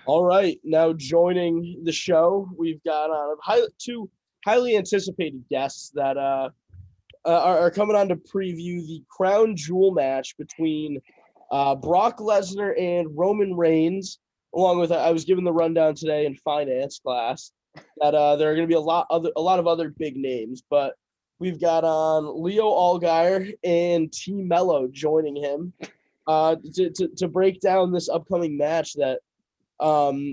All right, now joining the show, we've got two highly anticipated guests that are coming on to preview the crown jewel match between Brock Lesnar and Roman Reigns. Along with, I was given the rundown today in finance class that there are going to be a lot of other big names, but we've got on Leo Allgaier and T Mello joining him to break down this upcoming match that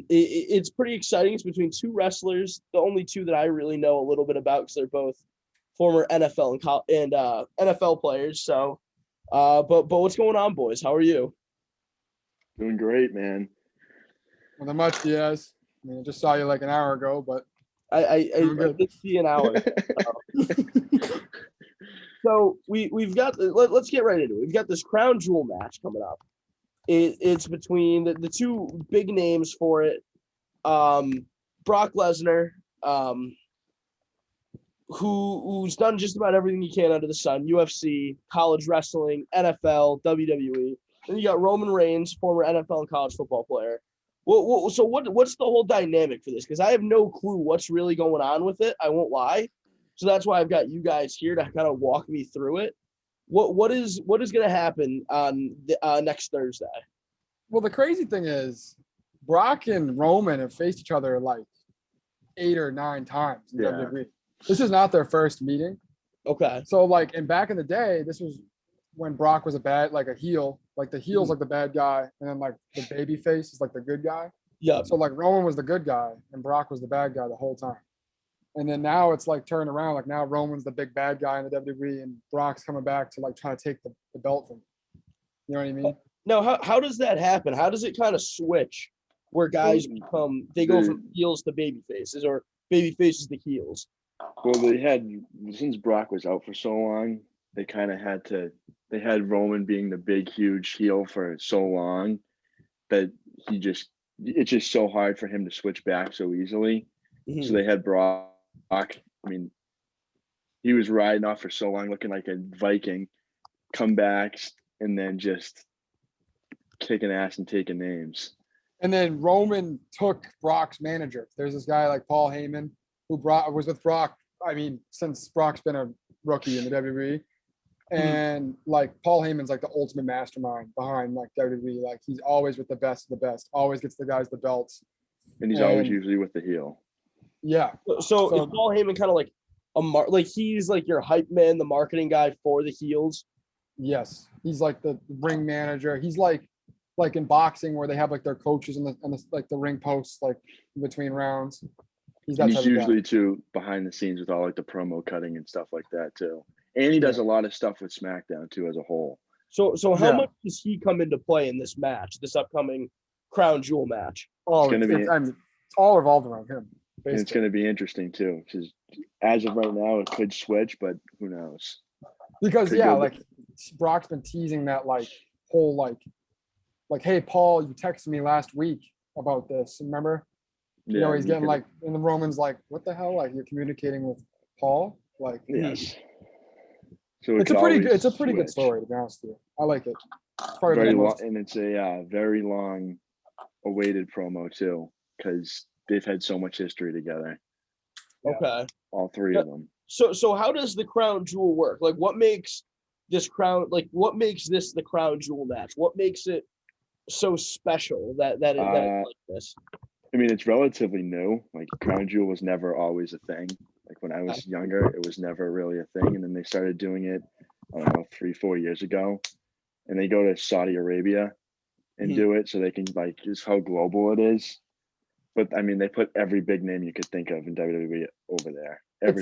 it's pretty exciting. It's between two wrestlers, the only two that I really know a little bit about because they're both former NFL and NFL players. So, but what's going on, boys? How are you? Doing great, man. Well, not much, Diaz. I mean, I just saw you like an hour ago, but I did see an hour. So we've got let's get right into it. We've got this crown jewel match coming up. It's between the two big names for it. Brock Lesnar, who's done just about everything he can under the sun: UFC, college wrestling, NFL, WWE. Then you got Roman Reigns, former NFL and college football player. So what's the whole dynamic for this? Because I have no clue what's really going on with it. I won't lie. So that's why I've got you guys here to kind of walk me through it. What is going to happen on the, next Thursday? well, the crazy thing is, Brock and Roman have faced each other like 8 or 9 times in WWE. This is not their first meeting. Okay. So like, and back in the day, this was when Brock was a heel. Like the heel's like the bad guy, and then like the baby face is like the good guy. Yeah. So like Roman was the good guy, and Brock was the bad guy the whole time. And then now it's like turned around. Like now Roman's the big bad guy in the WWE, and Brock's coming back to like try to take the belt from him. You know what I mean? Now, how does that happen? How does it kind of switch where guys go from heels to baby faces or baby faces to heels? Well, since Brock was out for so long, they kind of they had Roman being the big, huge heel for so long that it's just so hard for him to switch back so easily. Mm-hmm. So they had Brock. I mean, he was riding off for so long, looking like a Viking, comebacks, and then just kicking ass and taking names. And then Roman took Brock's manager. There's this guy like Paul Heyman who was with Brock. I mean, since Brock's been a rookie in the WWE, and like Paul Heyman's like the ultimate mastermind behind like WWE. Like he's always with the best of the best. Always gets the guys the belts. And he's always usually with the heel. Yeah. So is Paul Heyman kind of like he's like your hype man, the marketing guy for the heels? Yes, he's like the ring manager. He's like in boxing where they have like their coaches and the like the ring posts like in between rounds. He's usually too behind the scenes with all like the promo cutting and stuff like that too. And he does a lot of stuff with SmackDown too as a whole. So how much does he come into play in this match, this upcoming crown jewel match? Oh, it's all revolved around him. And it's going to be interesting too, because as of right now, it could switch, but who knows? Because like Brock's been teasing that like whole like, hey Paul, you texted me last week about this. Remember? You know, he's getting like, and the Roman's like, what the hell? Like you're communicating with Paul? Like, yes. So it's a pretty good story, to be honest with you. I like it. Very long, and it's a very long awaited promo too, because they've had so much history together. Okay. All three of them. So how does the crown jewel work? Like what makes this the crown jewel match? What makes it so special that it's like this? I mean, it's relatively new. Like crown jewel was never always a thing. Like when I was younger, it was never really a thing. And then they started doing it, I don't know, 3-4 years ago. And they go to Saudi Arabia and do it so they can like just how global it is. But I mean, they put every big name you could think of in WWE over there. It's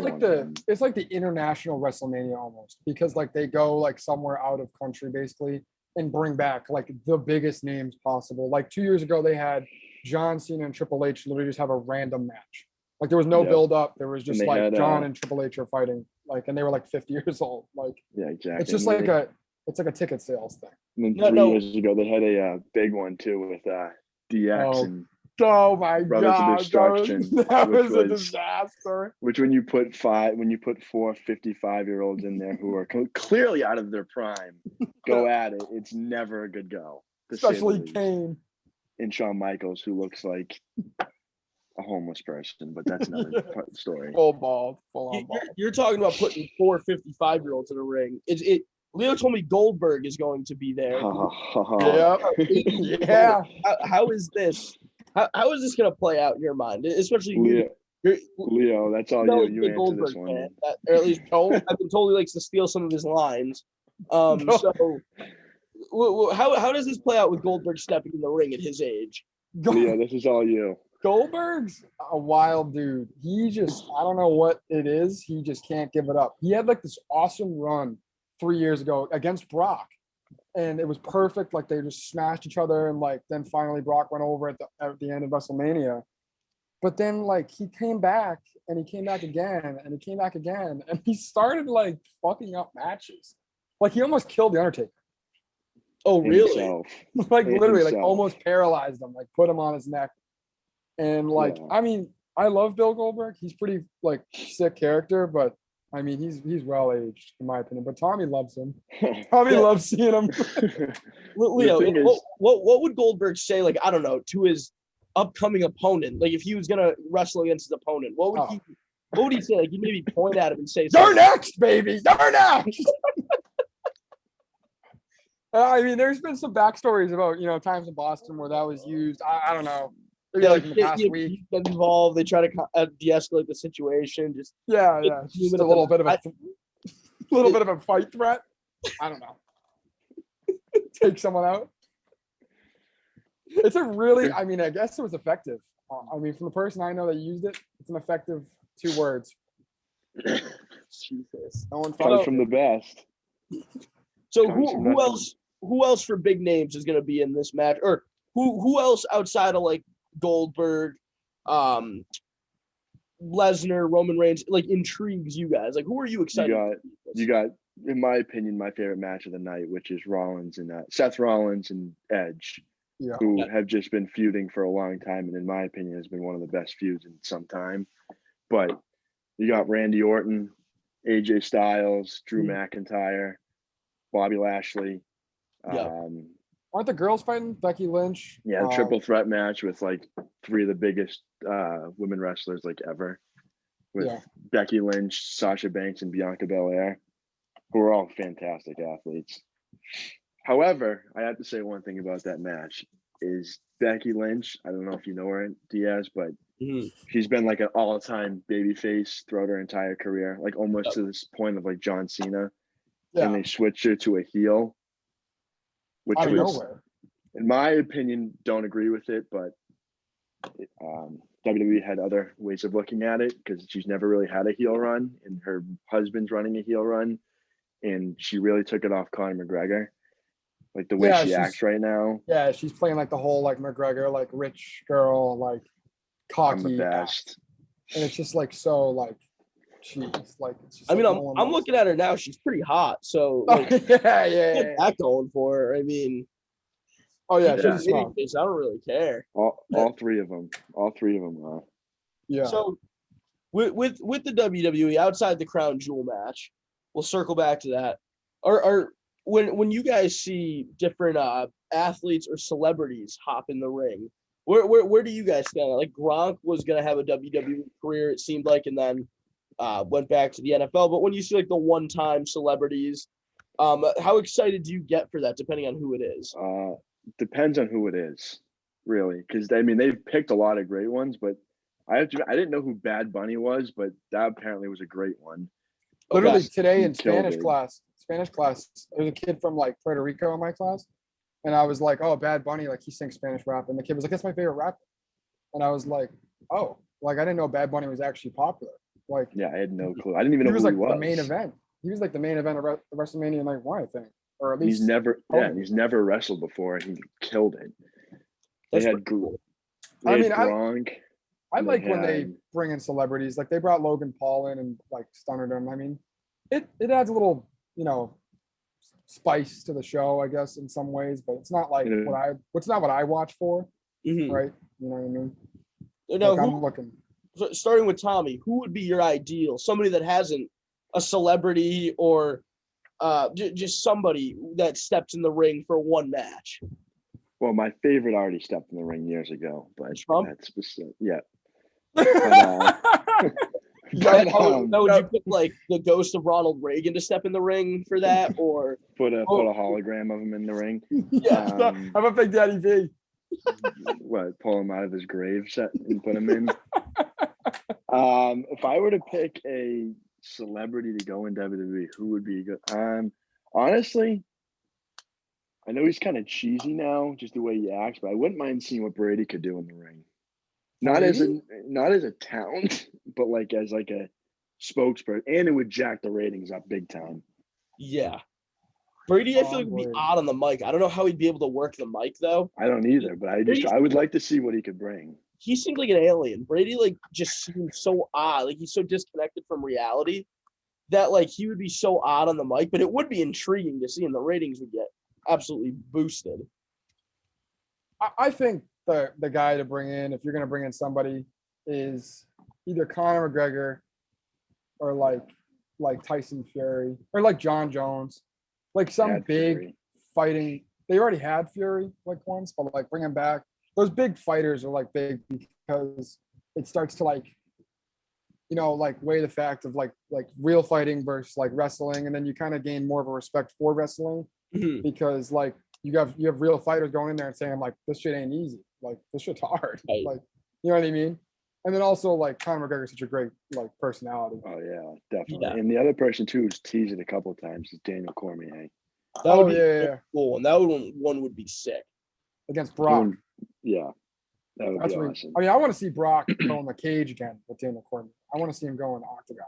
like the international WrestleMania almost, because like they go like somewhere out of country basically and bring back like the biggest names possible. Like 2 years ago, they had John Cena and Triple H literally just have a random match. Like there was no build up. There was just like John and Triple H are fighting, like, and they were like 50 years old. Like, yeah, exactly. It's just it's like a ticket sales thing. And then 3 years ago, they had a big one too with DX and oh my Brothers of Destruction. That was a disaster. Which when you put 4 55-year-olds in there who are clearly out of their prime, go at it. It's never a good go. Especially Kane. and Shawn Michaels, who looks like a homeless person, but that's another story. Full ball, full on ball. You're talking about putting 4 55-year-olds in a ring. Leo told me Goldberg is going to be there. Yeah. How is this? How is this going to play out in your mind? Especially Leo, that's all you. You answer Goldberg this one. fan, or at least I've been told he likes to steal some of his lines. So how does this play out with Goldberg stepping in the ring at his age? Leo, this is all you. Goldberg's a wild dude. He just, I don't know what it is. He just can't give it up. He had like this awesome run 3 years ago against Brock, and it was perfect. Like they just smashed each other, and like then finally Brock went over at the end of WrestleMania. But then like he came back, and he came back again, and he came back again, and he started like fucking up matches. Like he almost killed the Undertaker. Oh really? Himself. Like literally, like Himself. almost paralyzed him. Like put him on his neck. And like, Yeah. I mean, I love Bill Goldberg. He's pretty like sick character, but I mean, he's well aged in my opinion. But Tommy loves him. Tommy loves seeing him. Leo, thing is- what would Goldberg say? Like I don't know, to his upcoming opponent. Like if he was gonna wrestle against his opponent, what would he say? Like he'd maybe point at him and say, You're next, baby. You're next. I mean, there's been some backstories about times in Boston where that was used. I don't know. Maybe Yeah, like in the past week. he gets involved. They try to de-escalate the situation. Just Yeah. Just a little bit of a fight threat. I don't know. Take someone out. It's a really, I mean, I guess it was effective. I mean, from the person I know that used it, it's an effective 2 words. Jesus. No one Comes found from the best. So Comes from who nothing. else for big names is going to be in this match, or who else outside of like Goldberg, Lesnar, Roman Reigns, like intrigues you guys? Like who are you excited? You got, in my opinion, my favorite match of the night, which is Seth Rollins and Edge, who have just been feuding for a long time, and in my opinion, has been one of the best feuds in some time. But you got Randy Orton, AJ Styles, Drew McIntyre, Bobby Lashley. Aren't the girls fighting? Becky Lynch. The triple threat match with like 3 of the biggest women wrestlers like ever, with Becky Lynch, Sasha Banks, and Bianca Belair, who are all fantastic athletes. However, I have to say one thing about that match is Becky Lynch. I don't know if you know her, Diaz, but she's been like an all-time babyface throughout her entire career, like almost to this point of like John Cena. And they switched her to a heel, which out of was, nowhere. in my opinion, don't agree with it, but WWE had other ways of looking at it because she's never really had a heel run, and her husband's running a heel run, and she really took it off Conor McGregor, like the way she acts right now. Yeah, she's playing like the whole like McGregor, like rich girl, like cocky. I'm the best. And it's just like so like. Jeez, like it's just I mean, like I'm looking at her now. She's pretty hot. So like, get that going for her. I mean, she's I smart. don't really care. All 3 of them. All 3 of them are. Yeah. So with the WWE outside the Crown Jewel match, we'll circle back to that. Are when you guys see different athletes or celebrities hop in the ring, where do you guys stand? Like Gronk was gonna have a WWE career, it seemed like, and then went back to the NFL. But when you see like the one-time celebrities, how excited do you get for that, depending on who it is? Depends on who it is, really, because I mean they've picked a lot of great ones, but I didn't know who Bad Bunny was, but that apparently was a great one. Literally today in killed Spanish class, there's a kid from like Puerto Rico in my class, and I was like, "Oh, Bad Bunny, like he sings Spanish rap," and the kid was like, "That's my favorite rapper," and I was like, "Oh, like I didn't know Bad Bunny was actually popular." Like, yeah, I had no clue. I didn't even know he was who like he was. the main event. He was like the main event of WrestleMania Night 1, I think, or at least he's never wrestled before, and he killed it. They had Gronk. I like when they bring in celebrities. Like they brought Logan Paul in and like stunnered him. I mean, it adds a little, spice to the show, I guess, in some ways, but it's not like what I watch for, right? You know what I mean? No, like I'm looking. Starting with Tommy, who would be your ideal? Somebody that hasn't a celebrity or just somebody that steps in the ring for one match. Well, my favorite already stepped in the ring years ago, but Trump? that's specific. Yeah. But, Yeah, Now, would you pick like the ghost of Ronald Reagan to step in the ring for that, or put a hologram of him in the ring. How about Big Daddy V? What, pull him out of his grave set and put him in? If I were to pick a celebrity to go in WWE, who would be good? Honestly, I know he's kind of cheesy now, just the way he acts, but I wouldn't mind seeing what Brady could do in the ring. Not as a talent, but like as like a spokesperson, and it would jack the ratings up big time. yeah, Brady, I feel like would be odd on the mic. I don't know how he'd be able to work the mic though. I don't either, but I would like to see what he could bring. He seemed like an alien. Brady like just seemed so odd. Like he's so disconnected from reality that like he would be so odd on the mic, but it would be intriguing to see, and the ratings would get absolutely boosted. I think the guy to bring in, if you're going to bring in somebody, is either Conor McGregor or like Tyson Fury or like John Jones, like some big Fury. fighting. They already had Fury like once, but like bring him back. Those big fighters are like big because it starts to like, like weigh the fact of like real fighting versus like wrestling, and then you kind of gain more of a respect for wrestling because like you have real fighters going in there and saying like this shit ain't easy, like this shit's hard, Right. like you know what I mean. And then also like Conor McGregor is such a great like personality. Oh yeah, definitely. Yeah. And the other person too who's teased it a couple of times is Daniel Cormier. That would be yeah. cool, and that one would be sick Against Brock. Yeah, that would be awesome. I mean, I want to see Brock go in the cage again with Daniel Cormier. I want to see him go in the octagon.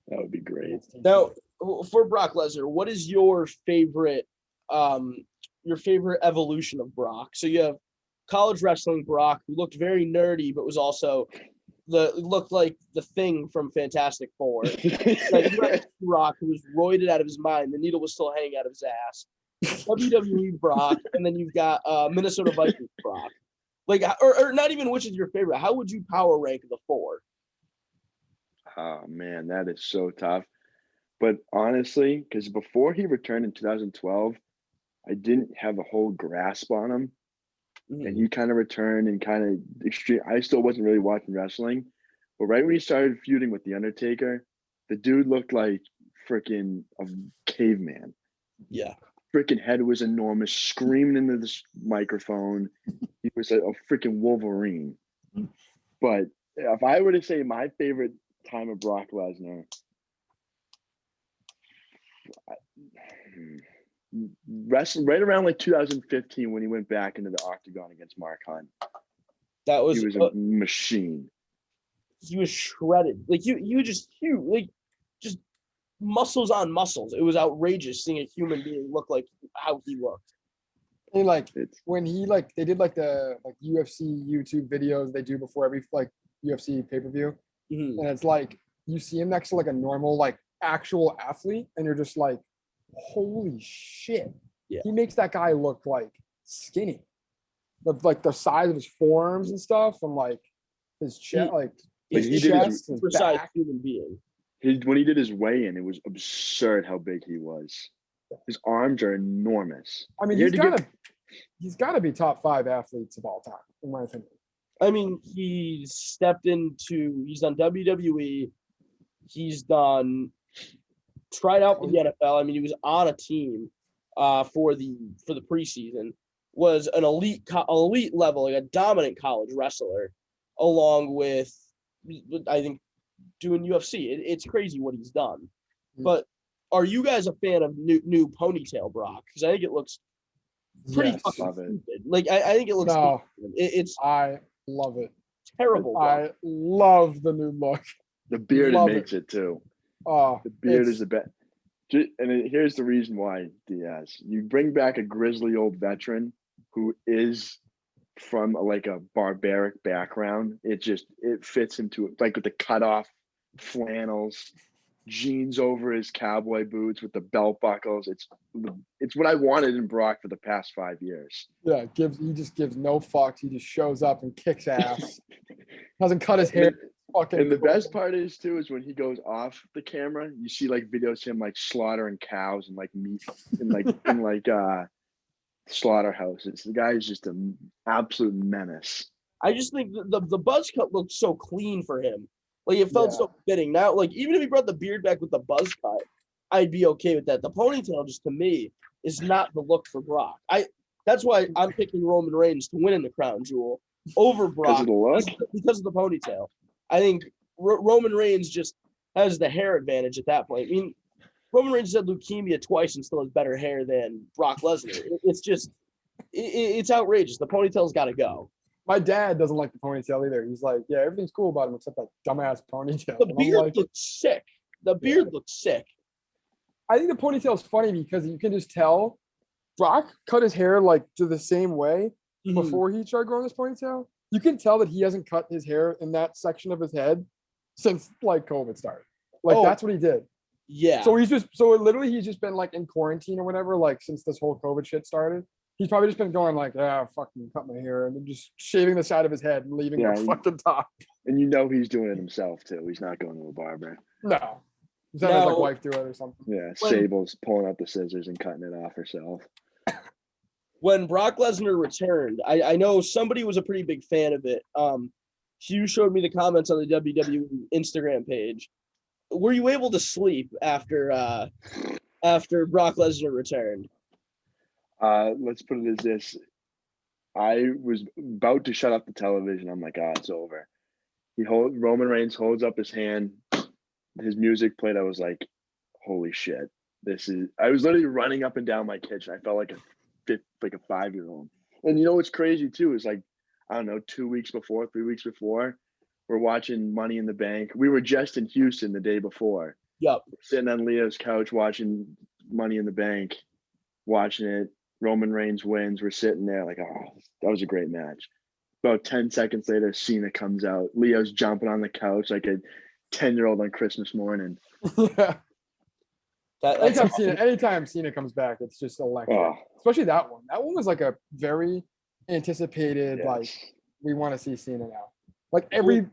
That would be great. Now, for Brock Lesnar, what is your favorite evolution of Brock? So you have college wrestling Brock, who looked very nerdy, but was also looked like the Thing from Fantastic Four. Like Brock, who was roided out of his mind, the needle was still hanging out of his ass. WWE Brock, and then you've got Minnesota Vikings Brock. Like, or not even which is your favorite. How would you power rank the four? Oh man, that is so tough. But honestly, because before he returned in 2012, I didn't have a whole grasp on him. And he kind of returned and kind of extreme. I still wasn't really watching wrestling, but right when he started feuding with the Undertaker, the dude looked like freaking a caveman. Yeah, freaking head was enormous, screaming into this microphone. He was a freaking Wolverine. But if I were to say my favorite time of Brock Lesnar, wrestling right around like 2015 when he went back into the octagon against Mark Hunt. He was a machine. He was shredded. Like you just huge, like just muscles on muscles. It was outrageous seeing a human being look like how he looked. And like when he they did like the UFC YouTube videos they do before every like UFC pay-per-view. And it's like you see him next to like a normal like actual athlete and you're just like, holy shit. Yeah. He makes that guy look like skinny. Like the size of his forearms and stuff and like his chest, his chest, his back. Human being. When he did his weigh-in, it was absurd how big he was. His arms are enormous. I mean, he's got to be top 5 athletes of all time, in my opinion. I mean, he's done WWE. He's tried out for the NFL. I mean, he was on a team for the preseason. Was an elite level, like a dominant college wrestler, along with I think doing UFC. It's crazy what he's done. But are you guys a fan of new ponytail Brock? Because I think it looks pretty fucking stupid. Like I think it looks. No, I love it. Terrible. I love the new look. The beard makes it too. Oh, the beard is the best. And here's the reason why, Diaz. You bring back a grizzly old veteran who is from a barbaric background. It fits into it, like with the cutoff flannels, jeans over his cowboy boots with the belt buckles. It's what I wanted in Brock for the past 5 years. Yeah, he just gives no fucks. He just shows up and kicks ass. Doesn't cut his hair. And the best part is when he goes off the camera, you see like videos of him like slaughtering cows and like meat and slaughterhouse. The guy's just an absolute menace. I just think the buzz cut looked so clean for him. Like it felt Yeah. so fitting. Now, like even if he brought the beard back with the buzz cut, I'd be okay with that. The ponytail, just to me, is not the look for Brock. That's why I'm picking Roman Reigns to win in the crown jewel over Brock Because of the look? because of the ponytail. I think Roman Reigns just has the hair advantage at that point. I mean, Roman Reigns had leukemia twice and still has better hair than Brock Lesnar. It's just, it's outrageous. The ponytail's got to go. My dad doesn't like the ponytail either. He's like, yeah, everything's cool about him except that dumbass ponytail. The And I'm beard like, looks sick. The beard looks sick. I think the ponytail is funny because you can just tell Brock cut his hair like to the same way Mhm. before he started growing this ponytail. You can tell that he hasn't cut his hair in that section of his head since like COVID started. Like Oh. that's what he did. Yeah. So he's just been like in quarantine or whatever, like since this whole COVID shit started. He's probably just been going like, yeah, fucking cut my hair and then just shaving the side of his head and leaving Yeah, the fucking top. And you know he's doing it himself too. He's not going to a barber. No. He's had his like No. wife do it or something. Yeah, When- Sable's pulling out the scissors and cutting it off herself. When Brock Lesnar returned, I know somebody was a pretty big fan of it. Hugh showed me the comments on the WWE Instagram page. Were you able to sleep after Brock Lesnar returned? Let's put it as this. I was about to shut off the television. I'm like, it's over. Roman Reigns holds up his hand. His music played. I was like, holy shit. I was literally running up and down my kitchen. I felt like a 5-year-old. And you know what's crazy too is like, I don't know, 3 weeks before, we're watching Money in the Bank. We were just in Houston the day before. Yep. Sitting on Leo's couch watching Money in the Bank, watching it. Roman Reigns wins. We're sitting there like, that was a great match. About 10 seconds later, Cena comes out. Leo's jumping on the couch like a 10-year-old on Christmas morning. Yeah. That's Anytime Cena comes back, it's just electric. Oh, Especially that one. That one was like a very anticipated, like yes. we want to see Cena now. Like every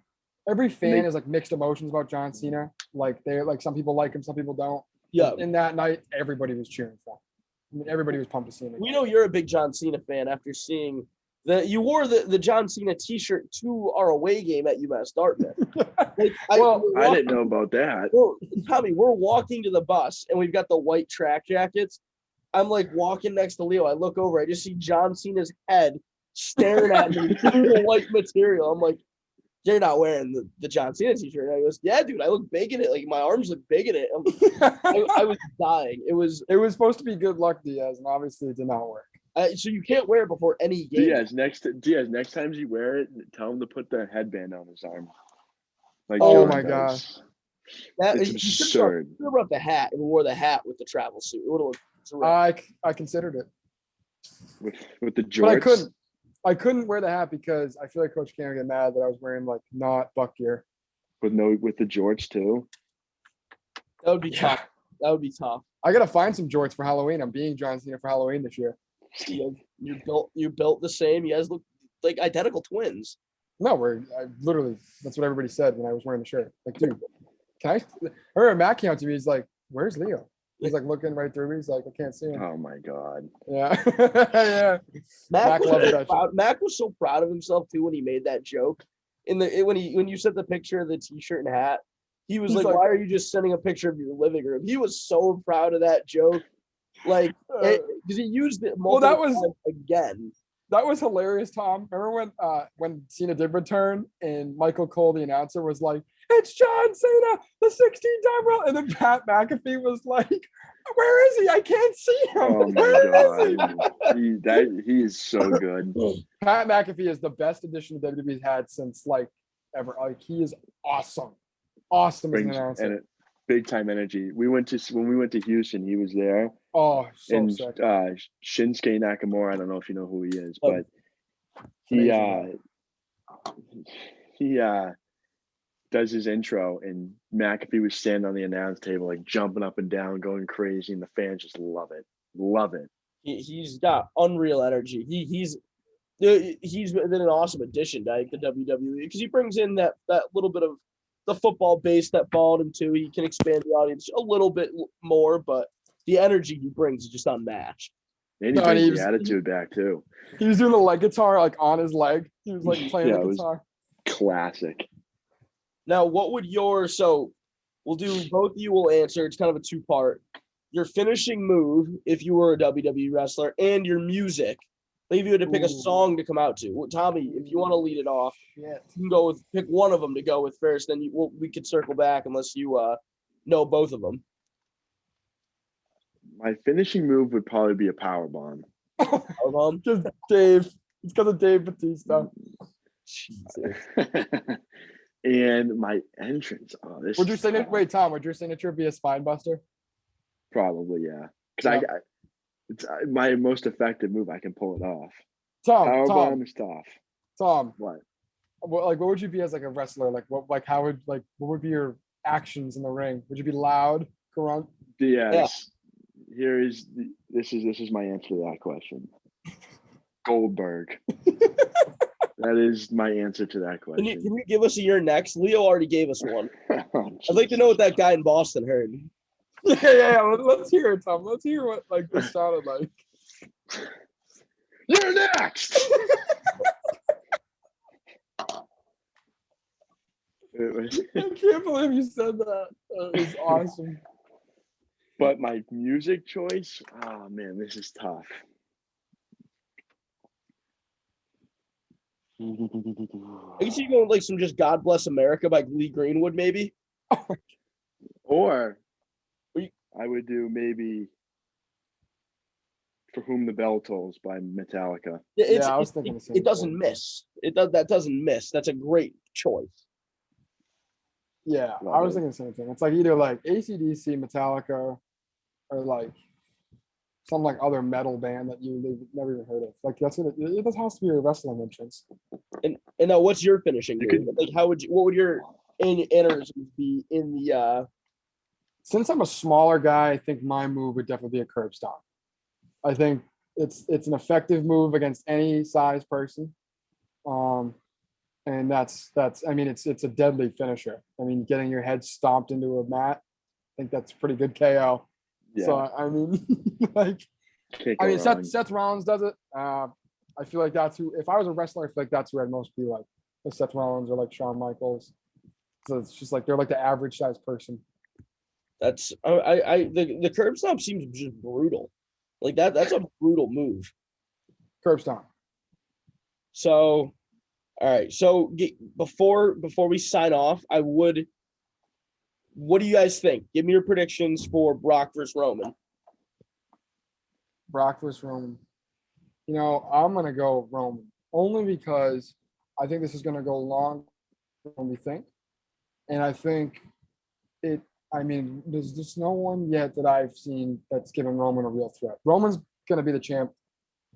fan has like mixed emotions about John Cena. Like they're like some people like him, some people don't. yeah. In that night, everybody was cheering for him. I mean, everybody was pumped to see him. We know you're a big John Cena fan after seeing you wore the John Cena T-shirt to our away game at UMass Dartmouth. Like, I didn't know about that. Tommy, we're walking to the bus and we've got the white track jackets. I'm like walking next to Leo. I look over. I just see John Cena's head staring at me through the white material. I'm like, you're not wearing the John Cena T-shirt. And I goes, yeah, dude, I look big in it. Like my arms look big in it. I was dying. It was supposed to be good luck, Diaz, and obviously it did not work. so you can't wear it before any game. Diaz, next time you wear it, tell him to put the headband on his arm. Like Oh John my does. That It's you absurd. should have brought the hat and wore the hat with the travel suit. It would have looked terrific. I considered it, With the jorts. but I couldn't. I couldn't wear the hat because I feel like Coach Cam would get mad that I was wearing like not buck gear. With the jorts too. That would be tough. That would be tough. I gotta find some jorts for Halloween. I'm being John Cena for Halloween this year. You built the same. You guys look like identical twins. No, that's what everybody said when I was wearing the shirt. Like, dude, can I? I remember Matt came up to me. He's like, "Where's Leo?" He's like looking right through me. He's like, "I can't see him." Oh my god. Yeah, yeah. Mac loves that shit. Mac was so proud of himself too when he made that joke. When you sent the picture of the T-shirt and hat, he was He's like, "Why are you just sending a picture of your living room?" He was so proud of that joke, like because he used it multiple times again. That was hilarious, Tom. Remember when Cena did return and Michael Cole, the announcer, was like, "It's John Cena, the 16-time world," and then Pat McAfee was like, "Where is he? I can't see him. Oh my Where is he?" god. He is so good. Pat McAfee is the best addition WWE's had since like ever. Like he is awesome. Awesome as an Brings announcer. and big time energy. When we went to Houston, he was there. Oh, so And sick. Shinsuke Nakamura, I don't know if you know who he is, Oh. but he Amazing. does his intro, and McAfee was standing on the announce table, like jumping up and down, going crazy, and the fans just love it. Love it. He's got unreal energy. He's been an awesome addition to the WWE because he brings in that little bit of the football base that followed him too. He can expand the audience a little bit more, but the energy he brings is just unmatched. And he No, and brings he the was- attitude back too. He was doing the leg guitar like on his leg. He was like playing Yeah, the it was- guitar. Classic. Now, what would your so we'll do both of you will answer. It's kind of a two-part. Your finishing move if you were a WWE wrestler and your music. Like if you had to pick a Ooh. song to come out to. Well, Tommy, if you want to lead it off, Shit. you can go with pick one of them to go with first. Then we could circle back unless you know both of them. My finishing move would probably be a power bomb. Just Dave. It's because of Dave Batista. Jesus. And my entrance. Oh, this Would your is signature? tough. Wait, Tom. Would your signature be a spine buster? Probably, yeah. Because Yeah. it's my most effective move. I can pull it off. Tom. Power Tom. bomb is tough. Tom. What? What would you be as like a wrestler? What would be your actions in the ring? Would you be loud, grunt? Diaz. This is my answer to that question. Goldberg. That is my answer to that Can you question. give us a year next? Leo already gave us one. Oh, I'd like to know what that guy in Boston heard. Yeah. Let's hear it, Tom. Let's hear what like this sounded like. You're next. It was- I can't believe you said that. That was awesome. but my music choice, oh man, this is tough. I can see you going with like some just God Bless America by Lee Greenwood, maybe. Or We- I would do maybe For Whom the Bell Tolls by Metallica. I was thinking the same it doesn't thing. miss. That doesn't miss. That's a great choice. Yeah, Love I was it. thinking the same thing. It's like either like AC/DC, Metallica, or like some like other metal band that you never even heard of. Like it just has to be your wrestling entrance. And now, what's your finishing You move? could- Like, what would your inners be in the? Since I'm a smaller guy, I think my move would definitely be a curb stomp. I think it's an effective move against any size person. And that's I mean it's a deadly finisher. I mean getting your head stomped into a mat, I think that's pretty good KO. Yeah, So I mean like can't I go mean wrong. Seth Rollins does it. I feel like that's who if I was a wrestler, I feel like that's who I'd most be like. Like Seth Rollins or like Shawn Michaels. So it's just like they're like the average size person. That's the curb stomp seems just brutal. Like that's a brutal move. Curb stomp. So, all right. So before we sign off, what do you guys think? Give me your predictions for Brock versus Roman. Brock versus Roman. You know, I'm gonna go Roman only because I think this is gonna go long than we think, and I think it. I mean, there's just no one yet that I've seen that's given Roman a real threat. Roman's gonna be the champ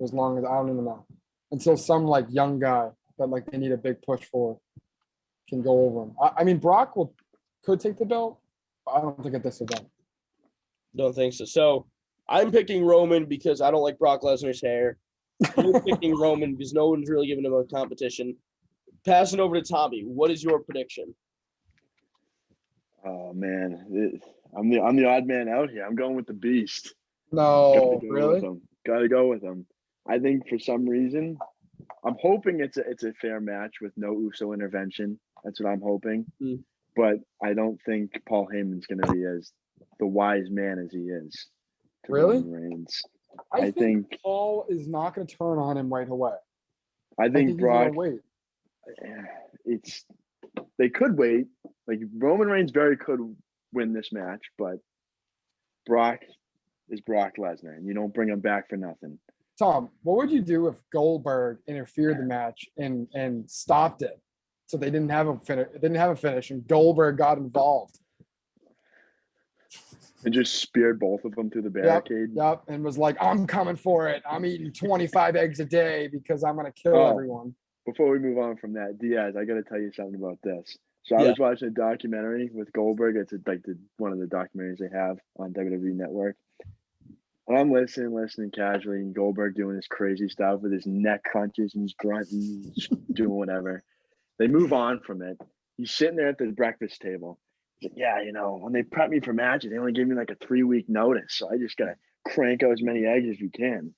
as long as I don't even know until some like young guy that like they need a big push for can go over him. I mean, Brock could take the belt, but I don't think at this event. Don't think so. So I'm picking Roman because I don't like Brock Lesnar's hair. You're picking Roman because no one's really giving him a competition. Passing over to Tommy. What is your prediction? Oh man, I'm the odd man out here. I'm going with the Beast. No, Gotta go really? with him. Gotta go with him. I think for some reason, I'm hoping it's a fair match with no Uso intervention. That's what I'm hoping. Mm. But I don't think Paul Heyman's going to be as the wise man as he is. to Really? Roman Reigns. I I think think Paul is not going to turn on him right away. I I think think Brock. he's going to wait. They could wait. Like Roman Reigns very could win this match, but Brock is Brock Lesnar, and you don't bring him back for nothing. Tom, what would you do if Goldberg interfered the match and stopped it, so they didn't have a finish, and Goldberg got involved? And just speared both of them through the barricade. Yep, and was like, "I'm coming for it. I'm eating 25 eggs a day because I'm going to kill Oh. everyone." Before we move on from that, Diaz, I got to tell you something about this. So I Yeah. was watching a documentary with Goldberg. It's one of the documentaries they have on WWE Network. And I'm listening casually, and Goldberg doing this crazy stuff with his neck crunches and he's grunting, just doing whatever. They move on from it. He's sitting there at the breakfast table. He's like, yeah, when they prep me for matches, they only give me like a 3-week notice. So I just got to crank out as many eggs as you can.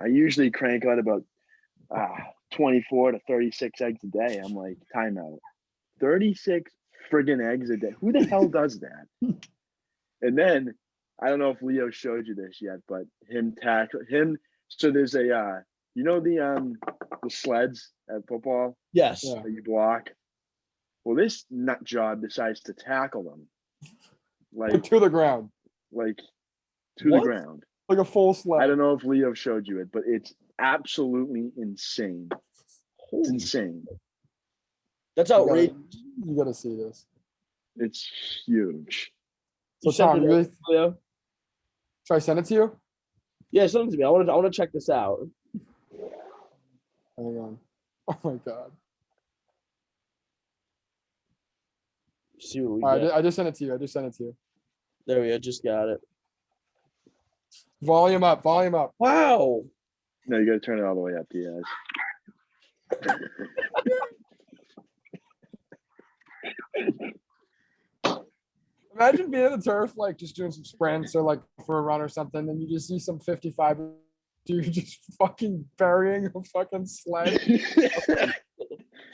I usually crank out about 24 to 36 eggs a day. I'm like, timeout. 36 friggin' eggs a day. Who the hell does that? And then I don't know if Leo showed you this yet, but him. So there's a the sleds at football Yes. Yeah. that you block. Well, this nut job decides to tackle them like To the ground, to What? the ground. like a full sled. I don't know if Leo showed you it, but it's absolutely insane. It's Holy, insane. that's You gotta- outrageous. You got to see this. It's huge. So You sent Tom, it you really, over, Leo? should I send it to you? Yeah, send it to me. I want to check this out. Hang on. Oh my god. See what we All right, get. I just sent it to you. There we go. Just got it. Volume up. Wow. No, you got to turn it all the way up, Diaz. Imagine being in the turf, like just doing some sprints or like for a run or something, and you just see some 55 dude just fucking burying a fucking sled.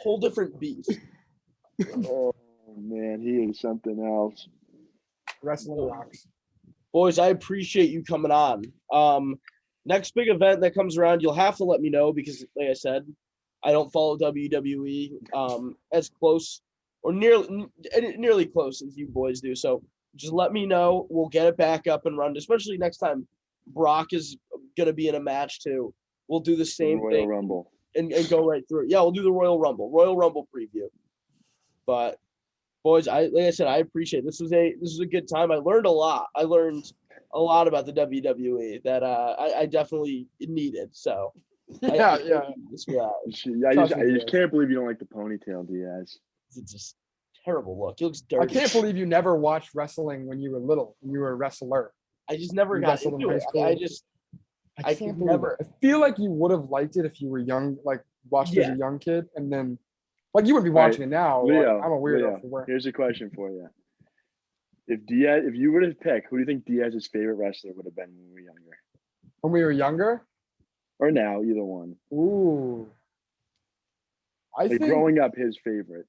Whole different beast. Oh man, he is something else. Wrestling rocks. Boys, I appreciate you coming on. Next big event that comes around, you'll have to let me know because, like I said, I don't follow WWE as close or nearly close as you boys do. So just let me know. We'll get it back up and running, especially next time Brock is going to be in a match too. We'll do the same Royal thing Rumble. and go right through it. Yeah, we'll do the Royal Rumble preview. But boys, like I said, I appreciate it. This was a good time. I learned a lot. I learned a lot about the WWE that I definitely needed. So Yeah. this guy, I just can't believe you don't like the ponytail, Diaz. it's just terrible look. He looks dirty. I can't believe you never watched wrestling when you were little. When you were a wrestler. I just never You got wrestled in into high it. school. I can't could believe never. it. I feel like you would have liked it if you were young, like watched it as a young kid, and then like you wouldn't be watching it now. Leo, like, I'm a weirdo Leo, for where. here's a question for you. If you were to pick, who do you think Diaz's favorite wrestler would have been when we were younger? When we were younger. Or now, either one. Ooh. I Like think growing up, his favorite.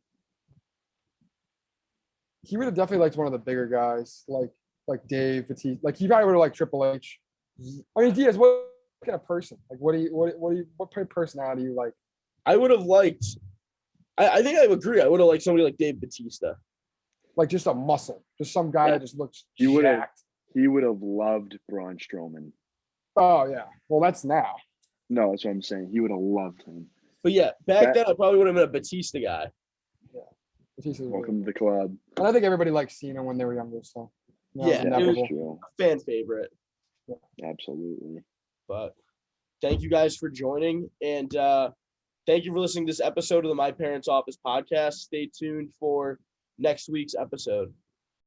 he would have definitely liked one of the bigger guys, like Dave Batista. Like he probably would have liked Triple H. I mean, Diaz, what kind of person? Like, what kind of personality do you like? I would have liked. I think I would agree. I would have liked somebody like Dave Batista. Like just a muscle, just some guy that just looks He would have. jacked. He would have loved Braun Strowman. Oh yeah. Well, that's now. No, that's what I'm saying. He would have loved him. But yeah, back then I probably would have been a Batista guy. Batista's weird. Welcome to the club. And I think everybody liked Cena when they were younger, so Yeah, it's it was- inevitable. True. Fan favorite. Absolutely. But thank you guys for joining. And thank you for listening to this episode of the My Parents Office podcast. Stay tuned for next week's episode.